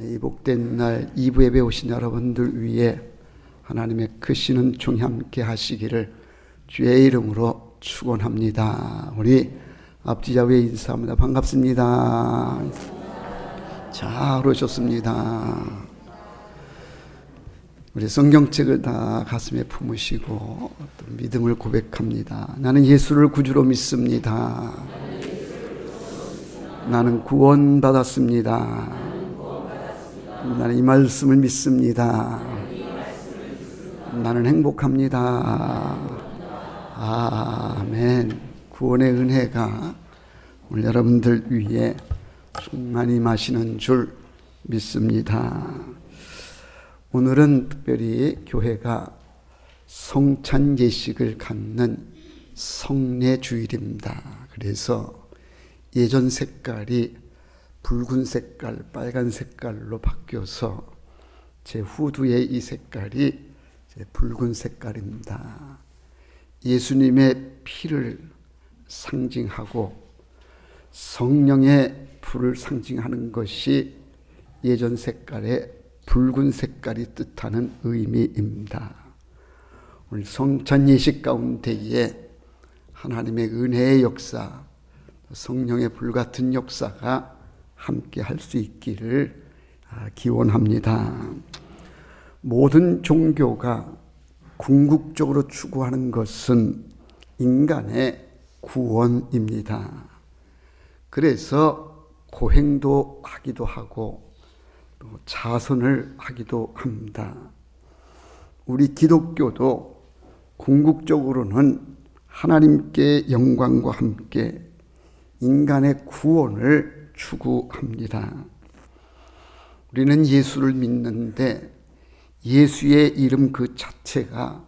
이 복된 날 2부 예배 오신 여러분들 위해 하나님의 크신 은총이 함께 하시기를 주의 이름으로 축원합니다. 우리 앞뒤 좌우에 인사합니다. 반갑습니다. 잘 오셨습니다. 우리 성경책을 다 가슴에 품으시고 또 믿음을 고백합니다. 나는 예수를 구주로 믿습니다. 나는 구원받았습니다. 나는 이 말씀을 믿습니다. 나는 행복합니다. 아멘. 구원의 은혜가 오늘 여러분들 위해 충만히 임하시는 줄 믿습니다. 오늘은 특별히 교회가 성찬 예식을 갖는 성례 주일입니다. 그래서 예전 색깔이 붉은 색깔, 빨간 색깔로 바뀌어서 제 후두의 이 색깔이 붉은 색깔입니다. 예수님의 피를 상징하고 성령의 불을 상징하는 것이 예전 색깔의 붉은 색깔이 뜻하는 의미입니다. 오늘 성찬 예식 가운데에 하나님의 은혜의 역사, 성령의 불같은 역사가 함께 할 수 있기를 기원합니다. 모든 종교가 궁극적으로 추구하는 것은 인간의 구원입니다. 그래서 고행도 하기도 하고 또 자선을 하기도 합니다. 우리 기독교도 궁극적으로는 하나님께 영광과 함께 인간의 구원을 추구합니다. 우리는 예수를 믿는데 예수의 이름 그 자체가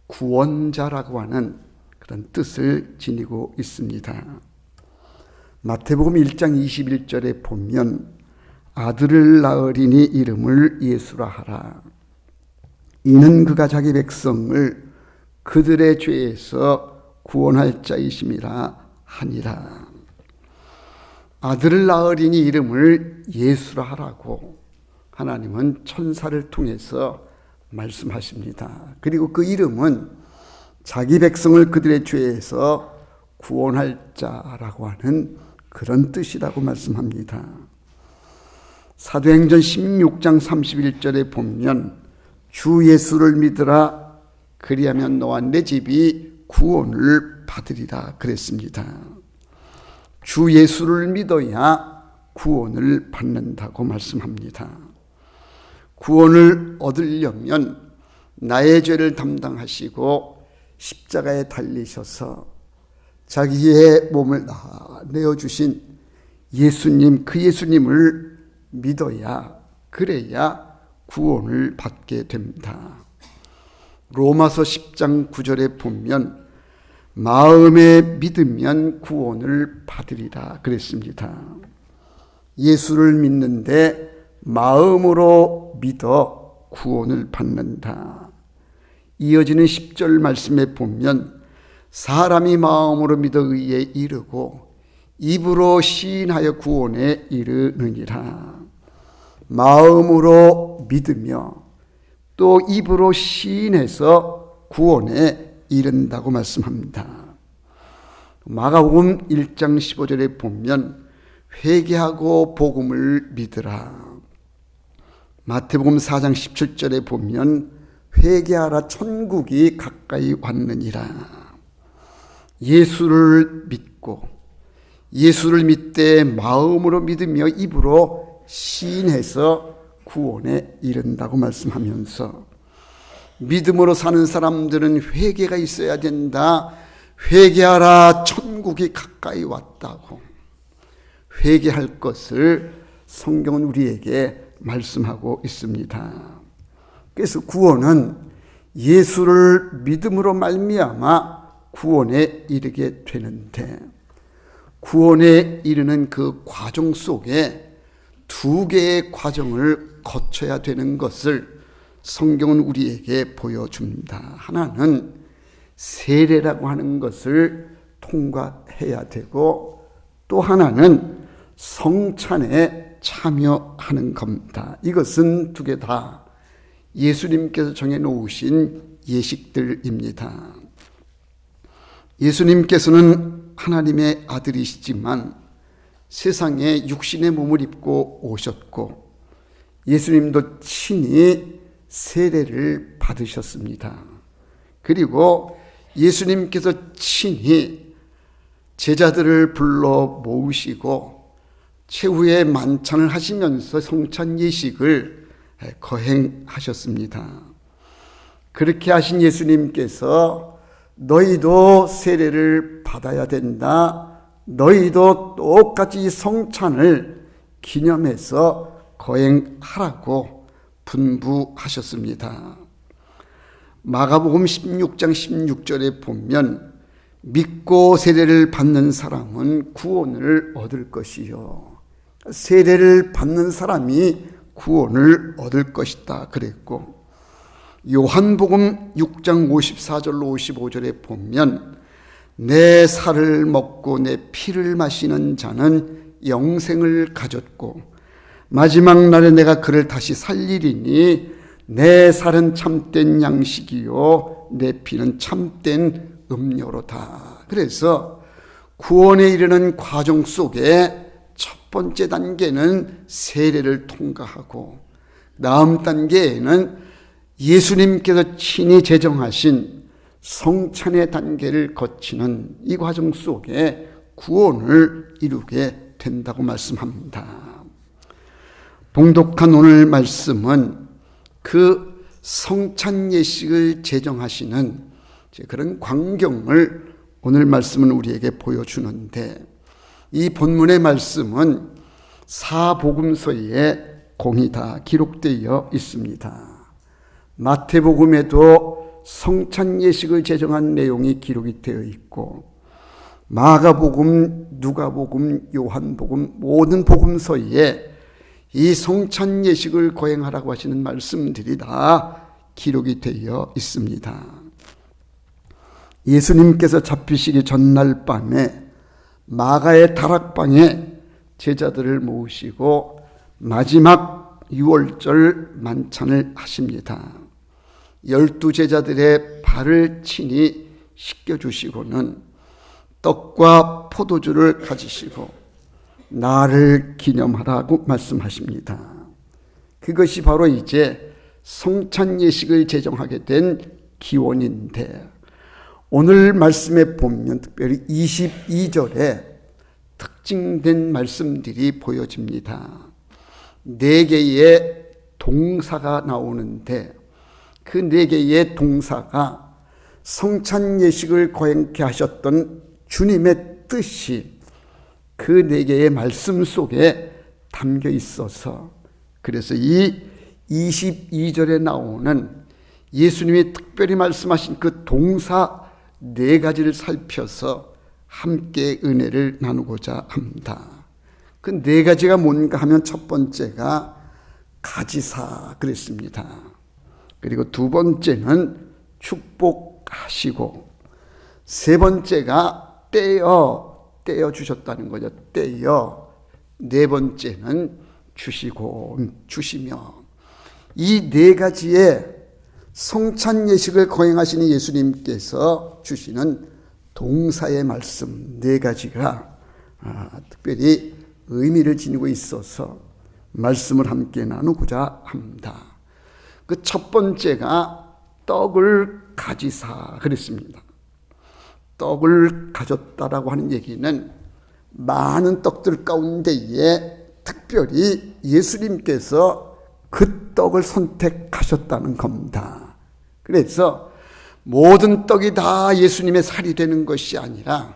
구원자라고 하는 그런 뜻을 지니고 있습니다. 마태복음 1장 21절에 보면 아들을 낳으리니 이름을 예수라 하라. 이는 그가 자기 백성을 그들의 죄에서 구원할 자이심이라 하니라. 아들을 낳으리니 이름을 예수라 하라고 하나님은 천사를 통해서 말씀하십니다. 그리고 그 이름은 자기 백성을 그들의 죄에서 구원할 자라고 하는 그런 뜻이라고 말씀합니다. 사도행전 16장 31절에 보면 주 예수를 믿으라 그리하면 너와 내 집이 구원을 받으리라 그랬습니다. 주 예수를 믿어야 구원을 받는다고 말씀합니다. 구원을 얻으려면 나의 죄를 담당하시고 십자가에 달리셔서 자기의 몸을 내어주신 예수님, 그 예수님을 믿어야, 그래야 구원을 받게 됩니다. 로마서 10장 9절에 보면 마음에 믿으면 구원을 받으리라 그랬습니다. 예수를 믿는데 마음으로 믿어 구원을 받는다. 이어지는 10절 말씀에 보면 사람이 마음으로 믿어 의에 이르고 입으로 시인하여 구원에 이르느니라. 마음으로 믿으며 또 입으로 시인해서 구원에 이른다고 말씀합니다. 마가복음 1장 15절에 보면 회개하고 복음을 믿으라. 마태복음 4장 17절에 보면 회개하라 천국이 가까이 왔느니라. 예수를 믿고 예수를 믿되 마음으로 믿으며 입으로 시인해서 구원에 이른다고 말씀하면서 믿음으로 사는 사람들은 회개가 있어야 된다. 회개하라 천국이 가까이 왔다고 회개할 것을 성경은 우리에게 말씀하고 있습니다. 그래서 구원은 예수를 믿음으로 말미암아 구원에 이르게 되는데 구원에 이르는 그 과정 속에 두 개의 과정을 거쳐야 되는 것을 성경은 우리에게 보여줍니다. 하나는 세례라고 하는 것을 통과해야 되고 또 하나는 성찬의 참여하는 겁니다. 이것은 두 개 다 예수님께서 정해놓으신 예식들입니다. 예수님께서는 하나님의 아들이시지만 세상에 육신의 몸을 입고 오셨고 예수님도 친히 세례를 받으셨습니다. 그리고 예수님께서 친히 제자들을 불러 모으시고 최후의 만찬을 하시면서 성찬 예식을 거행하셨습니다. 그렇게 하신 예수님께서 너희도 세례를 받아야 된다. 너희도 똑같이 성찬을 기념해서 거행하라고 분부하셨습니다. 마가복음 16장 16절에 보면 믿고 세례를 받는 사람은 구원을 얻을 것이요. 세례를 받는 사람이 구원을 얻을 것이다 그랬고, 요한복음 6장 54절로 55절에 보면 내 살을 먹고 내 피를 마시는 자는 영생을 가졌고 마지막 날에 내가 그를 다시 살리리니 내 살은 참된 양식이요 내 피는 참된 음료로다. 그래서 구원에 이르는 과정 속에 첫 번째 단계는 세례를 통과하고 다음 단계에는 예수님께서 친히 제정하신 성찬의 단계를 거치는 이 과정 속에 구원을 이루게 된다고 말씀합니다. 봉독한 오늘 말씀은 그 성찬 예식을 제정하시는 그런 광경을 오늘 말씀은 우리에게 보여주는데, 이 본문의 말씀은 사복음서에 공히 다 기록되어 있습니다. 마태복음에도 성찬 예식을 제정한 내용이 기록이 되어 있고 마가복음, 누가복음, 요한복음 모든 복음서에 이 성찬 예식을 거행하라고 하시는 말씀들이 다 기록이 되어 있습니다. 예수님께서 잡히시기 전날 밤에 마가의 다락방에 제자들을 모으시고 마지막 유월절 만찬을 하십니다. 12 제자들의 발을 친히 씻겨주시고는 떡과 포도주를 가지시고 나를 기념하라고 말씀하십니다. 그것이 바로 이제 성찬 예식을 제정하게 된 기원인데, 오늘 말씀에 보면 특별히 22절에 특징된 말씀들이 보여집니다. 4개의 동사가 나오는데 그 4개의 동사가 성찬 예식을 거행케 하셨던 주님의 뜻이 그 4개의 말씀 속에 담겨 있어서, 그래서 이 22절에 나오는 예수님이 특별히 말씀하신 그 동사 4가지를 살펴서 함께 은혜를 나누고자 합니다. 그 4가지가 뭔가 하면 첫 번째가 가지사 그랬습니다. 그리고 두 번째는 축복하시고, 세 번째가 떼어 주셨다는 거죠. 떼어. 네 번째는 주시며, 이 4가지의 성찬 예식을 거행하시는 예수님께서 주시는 동사의 말씀 4가지가 특별히 의미를 지니고 있어서 말씀을 함께 나누고자 합니다. 그 첫 번째가 떡을 가지사 그랬습니다. 떡을 가졌다라고 하는 얘기는 많은 떡들 가운데에 특별히 예수님께서 그 떡을 선택하셨다는 겁니다. 그래서 모든 떡이 다 예수님의 살이 되는 것이 아니라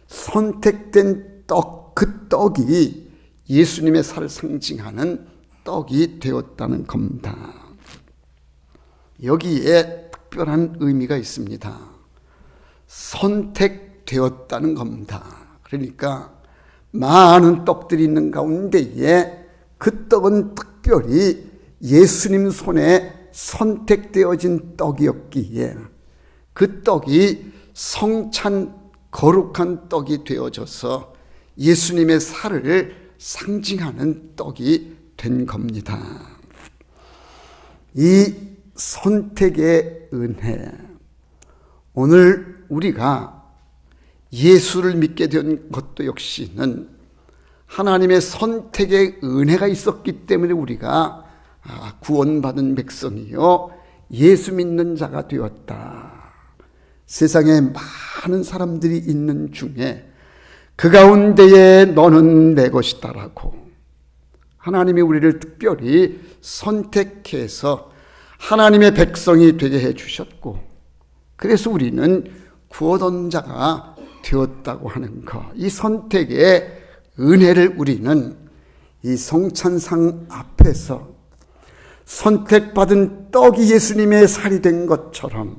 선택된 떡, 그 떡이 예수님의 살을 상징하는 떡이 되었다는 겁니다. 여기에 특별한 의미가 있습니다. 선택되었다는 겁니다. 그러니까 많은 떡들이 있는 가운데에 그 떡은 특별히 예수님 손에 선택되어진 떡이었기에 그 떡이 성찬 거룩한 떡이 되어져서 예수님의 살을 상징하는 떡이 된 겁니다. 이 선택의 은혜, 오늘 우리가 예수를 믿게 된 것도 역시는 하나님의 선택의 은혜가 있었기 때문에 우리가 구원받은 백성이요 예수 믿는 자가 되었다. 세상에 많은 사람들이 있는 중에 그 가운데에 너는 내 것이다라고 하나님이 우리를 특별히 선택해서 하나님의 백성이 되게 해주셨고, 그래서 우리는 구원 얻은 자가 되었다고 하는 것, 이 선택의 은혜를 우리는 이 성찬상 앞에서 선택받은 떡이 예수님의 살이 된 것처럼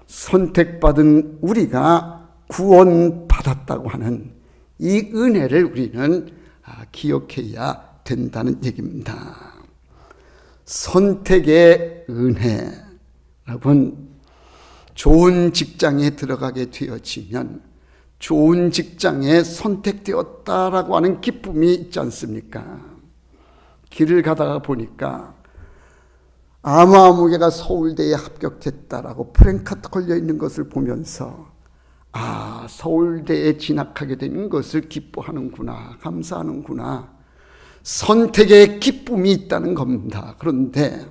선택받은 우리가 구원받았다고 하는 이 은혜를 우리는 기억해야 된다는 얘기입니다. 선택의 은혜. 여러분, 좋은 직장에 들어가게 되어지면 좋은 직장에 선택되었다라고 하는 기쁨이 있지 않습니까? 길을 가다가 보니까 아무개가 서울대에 합격했다라고 프랭카드 걸려 있는 것을 보면서 서울대에 진학하게 된 것을 기뻐하는구나, 감사하는구나. 선택의 기쁨이 있다는 겁니다. 그런데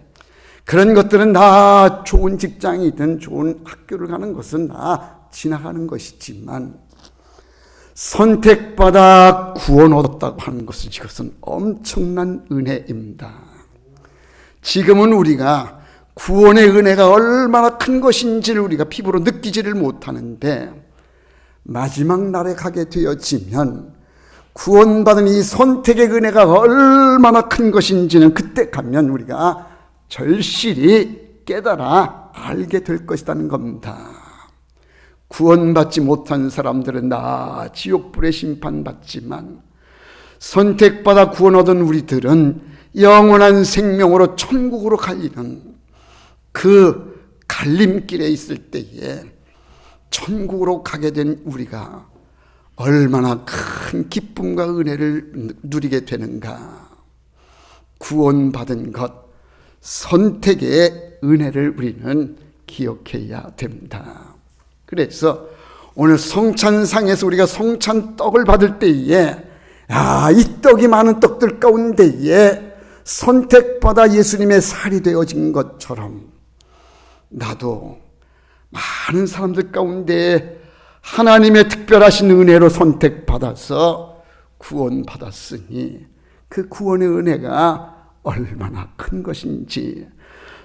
그런 것들은 다 좋은 직장이든 좋은 학교를 가는 것은 다 지나가는 것이지만 선택받아 구원 얻었다고 하는 것은 이것은 엄청난 은혜입니다. 지금은 우리가 구원의 은혜가 얼마나 큰 것인지를 우리가 피부로 느끼지를 못하는데 마지막 날에 가게 되어지면 구원받은 이 선택의 은혜가 얼마나 큰 것인지는 그때 가면 우리가 절실히 깨달아 알게 될 것이라는 겁니다. 구원받지 못한 사람들은 다 지옥불에 심판받지만 선택받아 구원 얻은 우리들은 영원한 생명으로 천국으로 갈리는 그 갈림길에 있을 때에 천국으로 가게 된 우리가 얼마나 큰 기쁨과 은혜를 누리게 되는가. 구원받은 것, 선택의 은혜를 우리는 기억해야 됩니다. 그래서 오늘 성찬상에서 우리가 성찬떡을 받을 때에 이 떡이 많은 떡들 가운데에 선택받아 예수님의 살이 되어진 것처럼 나도 많은 사람들 가운데 하나님의 특별하신 은혜로 선택받아서 구원받았으니 그 구원의 은혜가 얼마나 큰 것인지,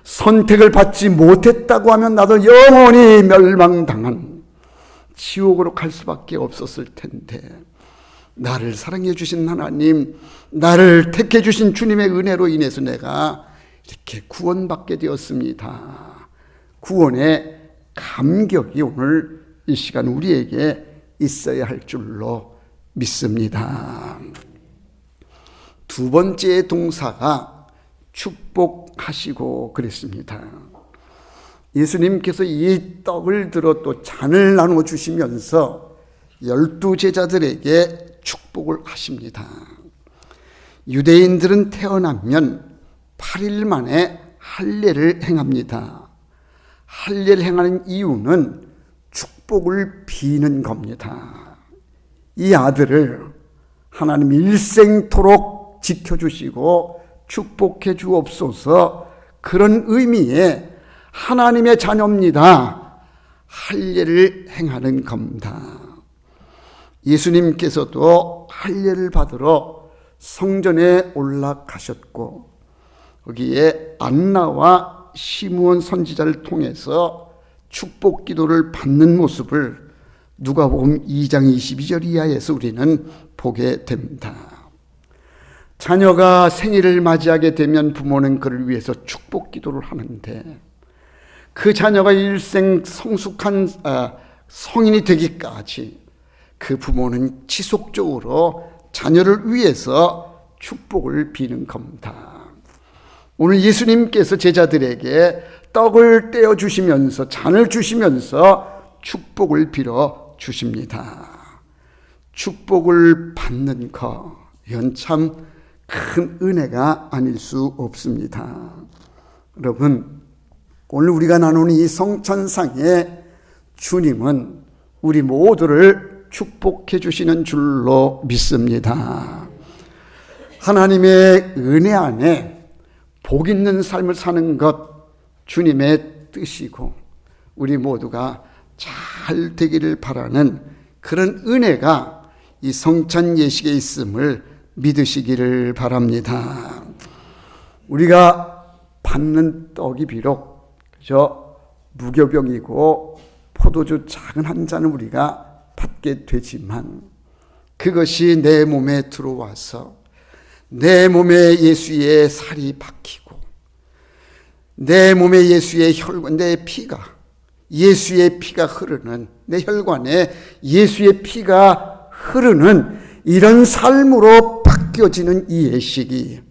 선택을 받지 못했다고 하면 나도 영원히 멸망당한 지옥으로 갈 수밖에 없었을 텐데 나를 사랑해 주신 하나님, 나를 택해 주신 주님의 은혜로 인해서 내가 이렇게 구원받게 되었습니다. 구원의 감격이 오늘 이 시간 우리에게 있어야 할 줄로 믿습니다. 두 번째 동사가 축복하시고 그랬습니다. 예수님께서 이 떡을 들어 또 잔을 나누어 주시면서 12 제자들에게 축복을 하십니다. 유대인들은 태어나면 8일 만에 할례를 행합니다. 할례를 행하는 이유는 축복을 비는 겁니다. 이 아들을 하나님 일생토록 지켜주시고 축복해 주옵소서, 그런 의미의 하나님의 자녀입니다. 할례를 행하는 겁니다. 예수님께서도 할례를 받으러 성전에 올라가셨고 거기에 안나와 시므온 선지자를 통해서 축복 기도를 받는 모습을 누가복음 2장 22절 이하에서 우리는 보게 됩니다. 자녀가 생일을 맞이하게 되면 부모는 그를 위해서 축복 기도를 하는데 그 자녀가 일생 성숙한 성인이 되기까지 그 부모는 지속적으로 자녀를 위해서 축복을 비는 겁니다. 오늘 예수님께서 제자들에게 떡을 떼어 주시면서 잔을 주시면서 축복을 빌어 주십니다. 축복을 받는 것, 이건 참 큰 은혜가 아닐 수 없습니다. 여러분, 오늘 우리가 나누는 이 성찬상에 주님은 우리 모두를 축복해 주시는 줄로 믿습니다. 하나님의 은혜 안에 복 있는 삶을 사는 것 주님의 뜻이고 우리 모두가 잘 되기를 바라는 그런 은혜가 이 성찬 예식에 있음을 믿으시기를 바랍니다. 우리가 받는 떡이 비록 무교병이고 포도주 작은 한 잔을 우리가 받게 되지만 그것이 내 몸에 들어와서 내 몸에 예수의 살이 박히고 내 몸에 예수의 혈관, 내 피가 예수의 피가 흐르는 내 혈관에 예수의 피가 흐르는 이런 삶으로 바뀌어지는 이 예식이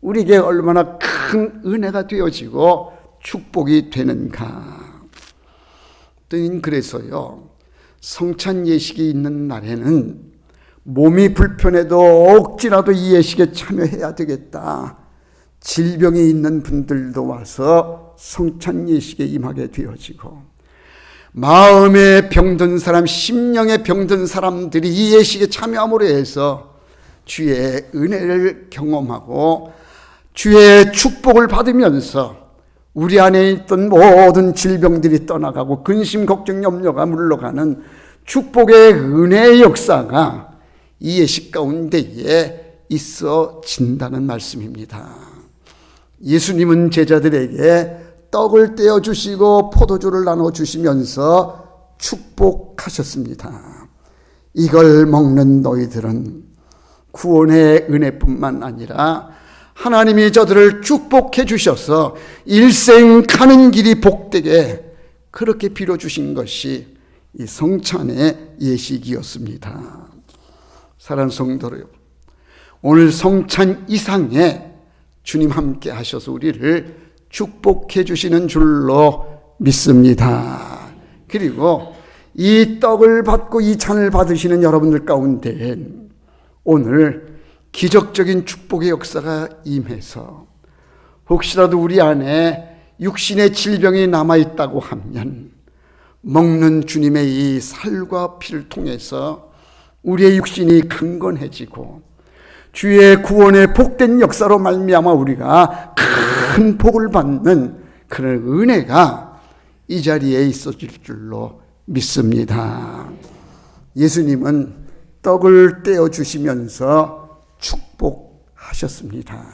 우리에게 얼마나 큰 은혜가 되어지고 축복이 되는가. 그래서요, 성찬 예식이 있는 날에는 몸이 불편해도 억지라도 이 예식에 참여해야 되겠다. 질병이 있는 분들도 와서 성찬 예식에 임하게 되어지고 마음에 병든 사람, 심령에 병든 사람들이 이 예식에 참여함으로 해서 주의 은혜를 경험하고 주의 축복을 받으면서 우리 안에 있던 모든 질병들이 떠나가고 근심, 걱정, 염려가 물러가는 축복의 은혜의 역사가 이 예식 가운데에 있어진다는 말씀입니다. 예수님은 제자들에게 떡을 떼어주시고 포도주를 나눠주시면서 축복하셨습니다. 이걸 먹는 너희들은 구원의 은혜뿐만 아니라 하나님이 저들을 축복해 주셔서 일생 가는 길이 복되게 그렇게 빌어주신 것이 이 성찬의 예식이었습니다. 사랑하는 성도 여러분, 오늘 성찬 이상에 주님 함께 하셔서 우리를 축복해 주시는 줄로 믿습니다. 그리고 이 떡을 받고 이 잔을 받으시는 여러분들 가운데 오늘 기적적인 축복의 역사가 임해서 혹시라도 우리 안에 육신의 질병이 남아있다고 하면 먹는 주님의 이 살과 피를 통해서 우리의 육신이 강건해지고 주의 구원의 복된 역사로 말미암아 우리가 큰 복을 받는 그런 은혜가 이 자리에 있어질 줄로 믿습니다. 예수님은 떡을 떼어주시면서 축복하셨습니다.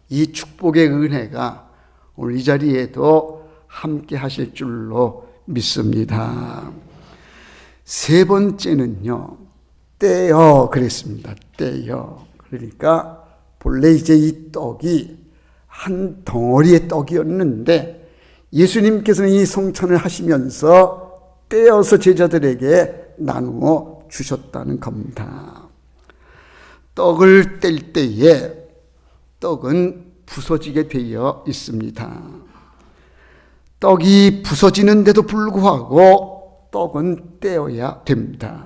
이 축복의 은혜가 오늘 이 자리에도 함께 하실 줄로 믿습니다. 세 번째는요, 떼어 그랬습니다. 떼어. 그러니까 본래 이제 이 떡이 한 덩어리의 떡이었는데 예수님께서는 이 성찬을 하시면서 떼어서 제자들에게 나누어 주셨다는 겁니다. 떡을 뗄 때에 떡은 부서지게 되어 있습니다. 떡이 부서지는데도 불구하고 떡은 떼어야 됩니다.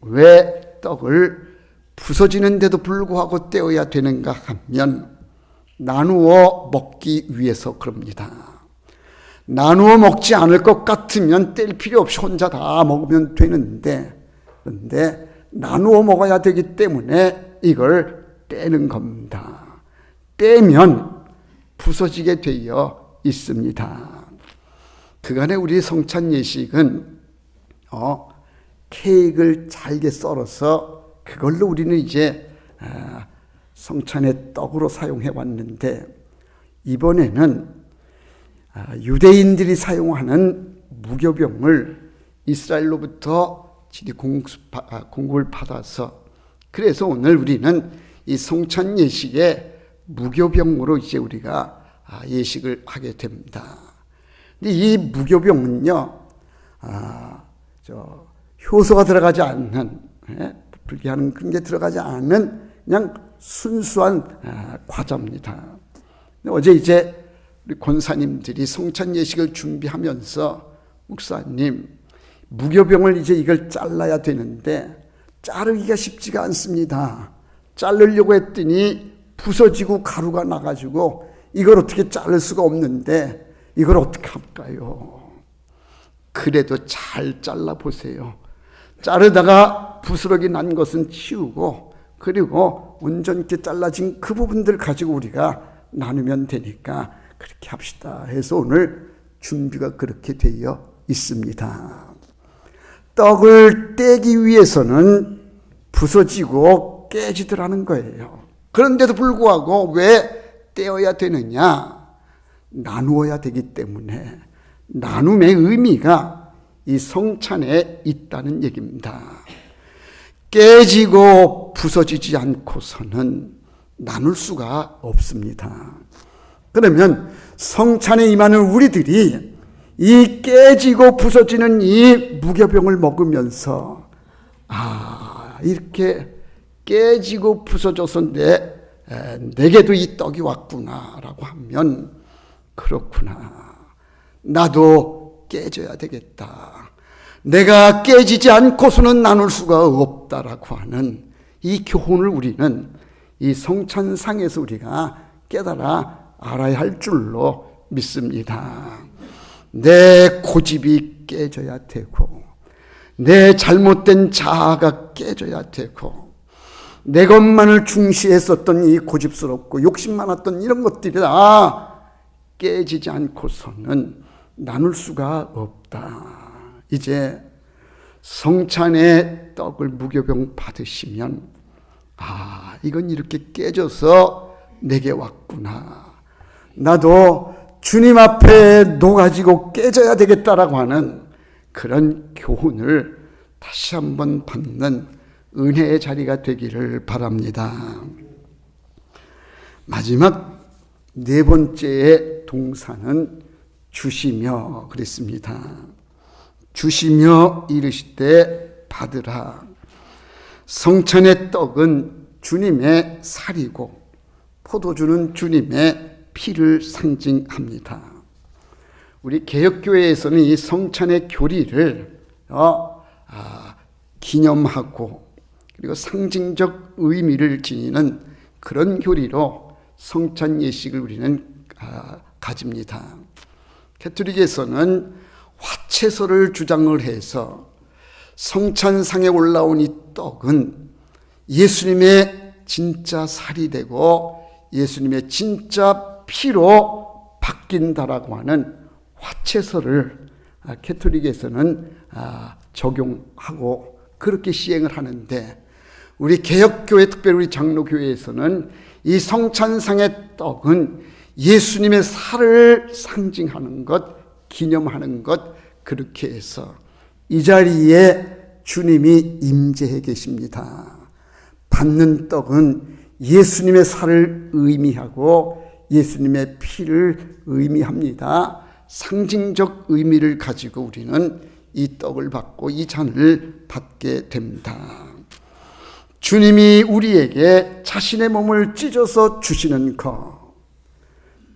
왜 떡을 부서지는데도 불구하고 떼어야 되는가 하면 나누어 먹기 위해서 그럽니다. 나누어 먹지 않을 것 같으면 뗄 필요 없이 혼자 다 먹으면 되는데 그런데 나누어 먹어야 되기 때문에 이걸 떼는 겁니다. 떼면 부서지게 되어 있습니다. 그간에 우리 성찬 예식은 케이크를 잘게 썰어서 그걸로 우리는 이제 성찬의 떡으로 사용해 왔는데 이번에는 유대인들이 사용하는 무교병을 이스라엘로부터 공급을 받아서 그래서 오늘 우리는 이 성찬 예식에 무교병으로 이제 우리가 예식을 하게 됩니다. 근데 이 무교병은요, 효소가 들어가지 않는, 불쾌하는 그런 게 들어가지 않는 그냥 순수한 과자입니다. 어제 이제 우리 권사님들이 성찬 예식을 준비하면서 목사님, 무교병을 이제 이걸 잘라야 되는데 자르기가 쉽지가 않습니다. 자르려고 했더니 부서지고 가루가 나가지고 이걸 어떻게 자를 수가 없는데 이걸 어떻게 할까요? 그래도 잘 잘라보세요. 자르다가 부스러기 난 것은 치우고 그리고 온전히 잘라진 그 부분들 가지고 우리가 나누면 되니까 그렇게 합시다 해서 오늘 준비가 그렇게 되어 있습니다. 떡을 떼기 위해서는 부서지고 깨지더라는 거예요. 그런데도 불구하고 왜 떼어야 되느냐? 나누어야 되기 때문에 나눔의 의미가 이 성찬에 있다는 얘기입니다. 깨지고 부서지지 않고서는 나눌 수가 없습니다. 그러면 성찬에 임하는 우리들이 이 깨지고 부서지는 이 무교병을 먹으면서 이렇게 깨지고 부서져서 내게도 이 떡이 왔구나라고 하면 그렇구나. 나도 깨져야 되겠다. 내가 깨지지 않고서는 나눌 수가 없다라고 하는 이 교훈을 우리는 이 성찬상에서 우리가 깨달아 알아야 할 줄로 믿습니다. 내 고집이 깨져야 되고 내 잘못된 자아가 깨져야 되고 내 것만을 중시했었던 이 고집스럽고 욕심 많았던 이런 것들이 다 깨지지 않고서는 나눌 수가 없다. 이제 성찬의 떡을 무교병 받으시면 이건 이렇게 깨져서 내게 왔구나. 나도 주님 앞에 녹아지고 깨져야 되겠다라고 하는 그런 교훈을 다시 한번 받는 은혜의 자리가 되기를 바랍니다. 마지막 네 번째의 동사는 주시며 그랬습니다. 주시며 이르시되 받으라. 성찬의 떡은 주님의 살이고 포도주는 주님의 피를 상징합니다. 우리 개혁교회에서는 이 성찬의 교리를 기념하고 그리고 상징적 의미를 지니는 그런 교리로 성찬 예식을 우리는 가집니다. 가톨릭에서는 화채소를 주장을 해서 성찬상에 올라온 이 떡은 예수님의 진짜 살이 되고 예수님의 진짜 피로 바뀐다라고 하는 화채소를 가톨릭에서는 적용하고 그렇게 시행을 하는데 우리 개혁교회 특별히 우리 장로교회에서는 이 성찬상의 떡은 예수님의 살을 상징하는 것, 기념하는 것 그렇게 해서 이 자리에 주님이 임재해 계십니다. 받는 떡은 예수님의 살을 의미하고 예수님의 피를 의미합니다. 상징적 의미를 가지고 우리는 이 떡을 받고 이 잔을 받게 됩니다. 주님이 우리에게 자신의 몸을 찢어서 주시는 것,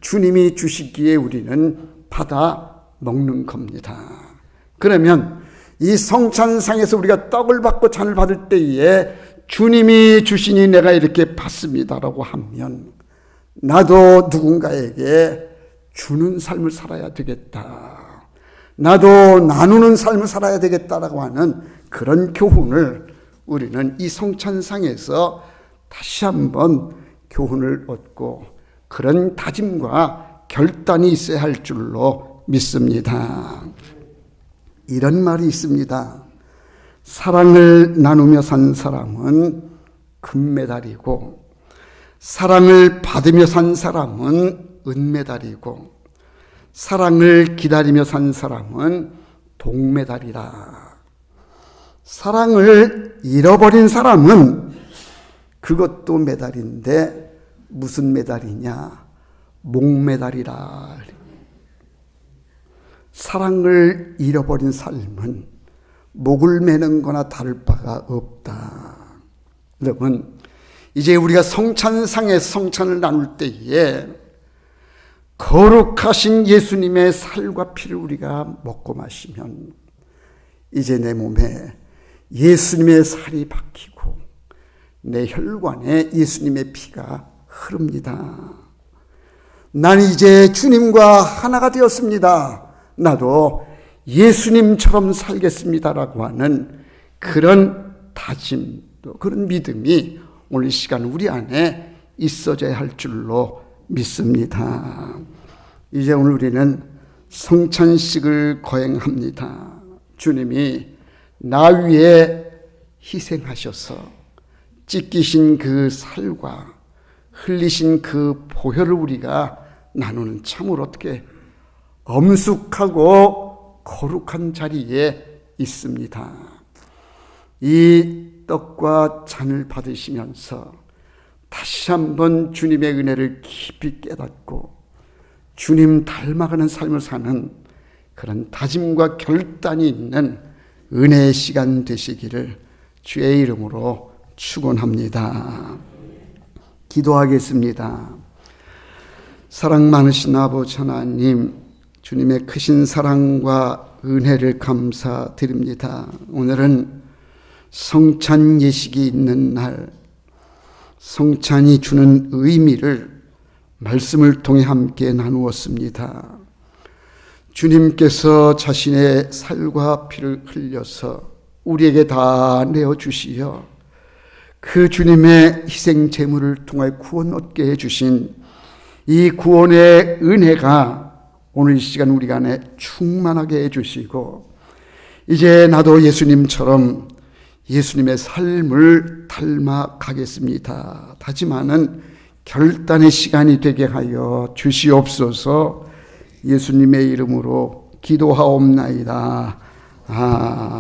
주님이 주시기에 우리는 받아 먹는 겁니다. 그러면 이 성찬상에서 우리가 떡을 받고 잔을 받을 때에 주님이 주시니 내가 이렇게 받습니다라고 하면 나도 누군가에게 주는 삶을 살아야 되겠다. 나도 나누는 삶을 살아야 되겠다라고 하는 그런 교훈을 우리는 이 성찬상에서 다시 한번 교훈을 얻고 그런 다짐과 결단이 있어야 할 줄로 믿습니다. 이런 말이 있습니다. 사랑을 나누며 산 사람은 금메달이고 사랑을 받으며 산 사람은 은메달이고 사랑을 기다리며 산 사람은 동메달이라. 사랑을 잃어버린 사람은 그것도 메달인데 무슨 메달이냐? 목메달이라. 사랑을 잃어버린 삶은 목을 매는 거나 다를 바가 없다. 여러분, 이제 우리가 성찬상에서 성찬을 나눌 때에 거룩하신 예수님의 살과 피를 우리가 먹고 마시면 이제 내 몸에 예수님의 살이 박히고 내 혈관에 예수님의 피가 흐릅니다. 나는 이제 주님과 하나가 되었습니다. 나도 예수님처럼 살겠습니다라고 하는 그런 다짐, 또 그런 믿음이 오늘 이 시간 우리 안에 있어져야 할 줄로 믿습니다. 이제 오늘 우리는 성찬식을 거행합니다. 주님이 나 위에 희생하셔서 찢기신 그 살과 흘리신 그 보혈을 우리가 나누는 참으로 어떻게 엄숙하고 거룩한 자리에 있습니다. 이 떡과 잔을 받으시면서 다시 한번 주님의 은혜를 깊이 깨닫고 주님 닮아가는 삶을 사는 그런 다짐과 결단이 있는 은혜의 시간 되시기를 주의 이름으로 축원합니다. 기도하겠습니다. 사랑 많으신 아버지 하나님, 주님의 크신 사랑과 은혜를 감사드립니다. 오늘은 성찬 예식이 있는 날, 성찬이 주는 의미를 말씀을 통해 함께 나누었습니다. 주님께서 자신의 살과 피를 흘려서 우리에게 다 내어주시어 그 주님의 희생 제물을 통해 구원 얻게 해주신 이 구원의 은혜가 오늘 이 시간 우리 안에 충만하게 해주시고, 이제 나도 예수님처럼 예수님의 삶을 닮아가겠습니다. 다짐하는 결단의 시간이 되게 하여 주시옵소서. 예수님의 이름으로 기도하옵나이다. 아멘.